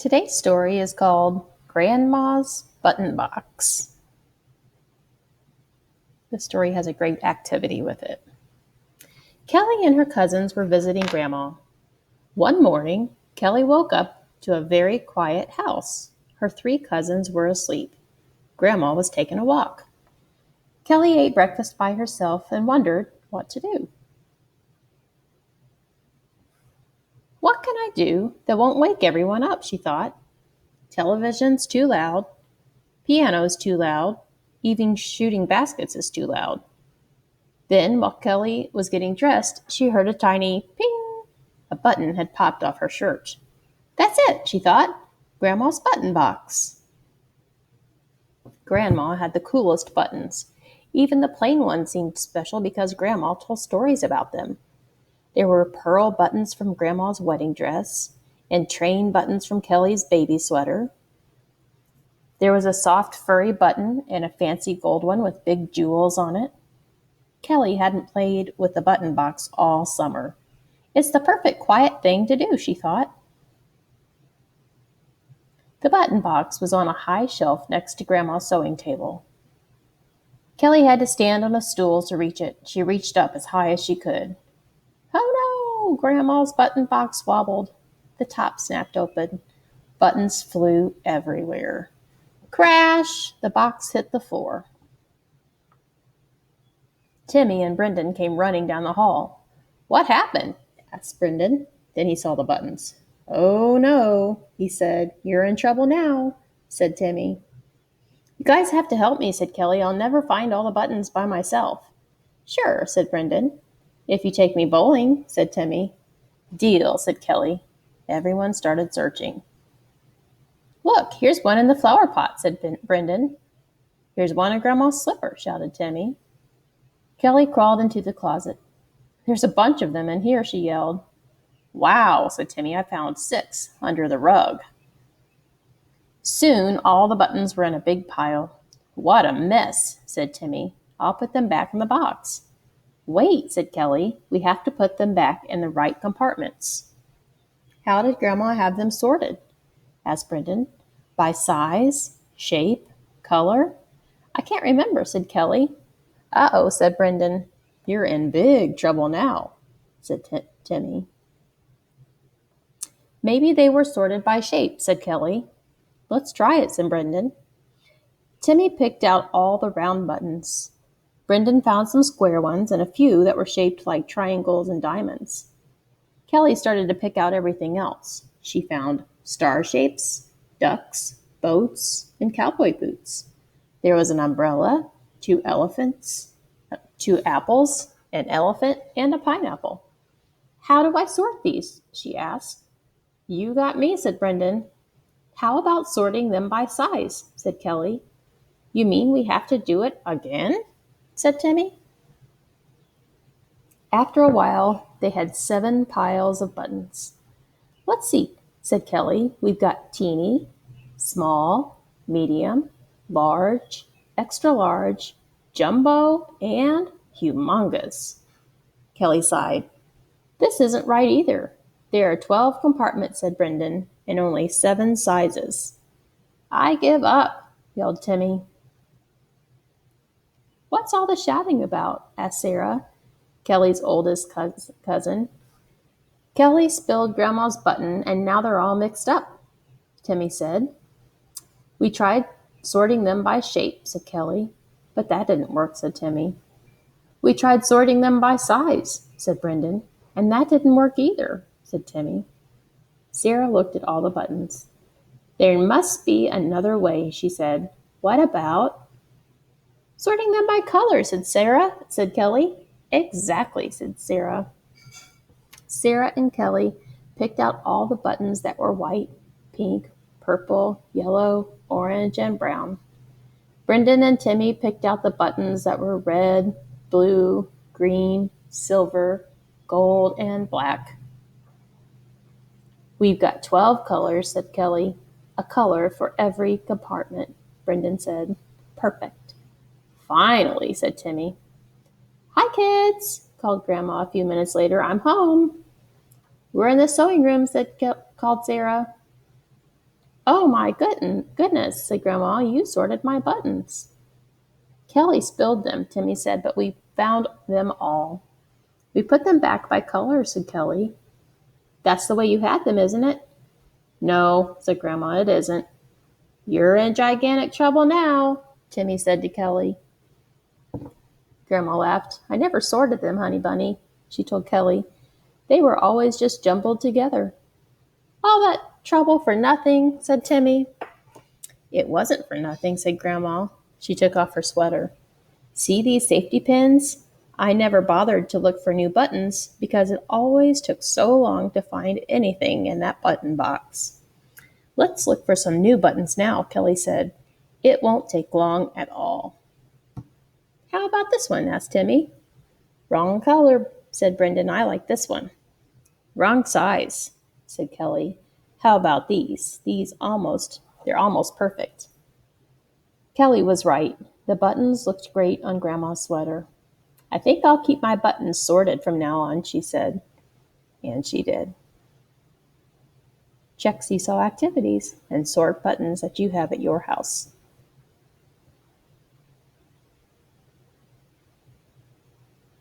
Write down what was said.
Today's story is called Grandma's Button Box. The story has a great activity with it. Kelly and her cousins were visiting Grandma. One morning, Kelly woke up to a very quiet house. Her three cousins were asleep. Grandma was taking a walk. Kelly ate breakfast by herself and wondered what to do. What can I do that won't wake everyone up, she thought. Television's too loud. Piano's too loud. Even shooting baskets is too loud. Then, while Kelly was getting dressed, she heard a tiny ping. A button had popped off her shirt. That's it, she thought. Grandma's button box. Grandma had the coolest buttons. Even the plain ones seemed special because Grandma told stories about them. There were pearl buttons from Grandma's wedding dress and train buttons from Kelly's baby sweater. There was a soft furry button and a fancy gold one with big jewels on it. Kelly hadn't played with the button box all summer. It's the perfect quiet thing to do, she thought. The button box was on a high shelf next to Grandma's sewing table. Kelly had to stand on a stool to reach it. She reached up as high as she could. Oh no! Grandma's button box wobbled. The top snapped open. Buttons flew everywhere. Crash! The box hit the floor. Timmy and Brendan came running down the hall. What happened? Asked Brendan. Then he saw the buttons. Oh no, he said. You're in trouble now, said Timmy. You guys have to help me, said Kelly. I'll never find all the buttons by myself. Sure, said Brendan. If you take me bowling, said Timmy. Deal, said Kelly. Everyone started searching. Look, here's one in the flower pot, said Brendan. Here's one in Grandma's slipper, shouted Timmy. Kelly crawled into the closet. There's a bunch of them in here, she yelled. Wow, said Timmy, I found 6 under the rug. Soon all the buttons were in a big pile. What a mess, said Timmy. I'll put them back in the box. Wait, said Kelly, we have to put them back in the right compartments. How did Grandma have them sorted? Asked Brendan. By size, shape, color? I can't remember, said Kelly. Uh-oh, said Brendan. You're in big trouble now, said Timmy. Maybe they were sorted by shape, said Kelly. Let's try it, said Brendan. Timmy picked out all the round buttons. Brendan found some square ones and a few that were shaped like triangles and diamonds. Kelly started to pick out everything else. She found star shapes, ducks, boats, and cowboy boots. There was an umbrella, 2 elephants, 2 apples, an elephant, and a pineapple. How do I sort these? She asked. You got me, said Brendan. How about sorting them by size? Said Kelly. You mean we have to do it again? Said Timmy. After a while, they had 7 piles of buttons. Let's see, said Kelly. We've got teeny, small, medium, large, extra large, jumbo, and humongous. Kelly sighed. This isn't right either. There are 12 compartments, said Brendan, and only 7 sizes. I give up, yelled Timmy. What's all the shouting about? Asked Sarah, Kelly's oldest cousin. Kelly spilled Grandma's button, and now they're all mixed up, Timmy said. We tried sorting them by shape, said Kelly. But that didn't work, said Timmy. We tried sorting them by size, said Brendan. And that didn't work either, said Timmy. Sarah looked at all the buttons. There must be another way, she said. What about? Sorting them by color, said Kelly. Exactly, said Sarah. Sarah and Kelly picked out all the buttons that were white, pink, purple, yellow, orange, and brown. Brendan and Timmy picked out the buttons that were red, blue, green, silver, gold, and black. We've got 12 colors, said Kelly. A color for every compartment, Brendan said. Perfect. Finally, said Timmy. Hi, kids, called Grandma a few minutes later. I'm home. We're in the sewing room, called Sarah. Oh, my goodness, said Grandma, you sorted my buttons. Kelly spilled them, Timmy said, but we found them all. We put them back by color, said Kelly. That's the way you had them, isn't it? No, said Grandma, it isn't. You're in gigantic trouble now, Timmy said to Kelly. Grandma laughed. I never sorted them, Honey Bunny, she told Kelly. They were always just jumbled together. All that trouble for nothing, said Timmy. It wasn't for nothing, said Grandma. She took off her sweater. See these safety pins? I never bothered to look for new buttons because it always took so long to find anything in that button box. Let's look for some new buttons now, Kelly said. It won't take long at all. How about this one? Asked Timmy. Wrong color, said Brendan. I like this one. Wrong size, said Kelly. How about these? They're almost perfect. Kelly was right. The buttons looked great on Grandma's sweater. I think I'll keep my buttons sorted from now on, she said. And she did. Check Seesaw activities and sort buttons that you have at your house.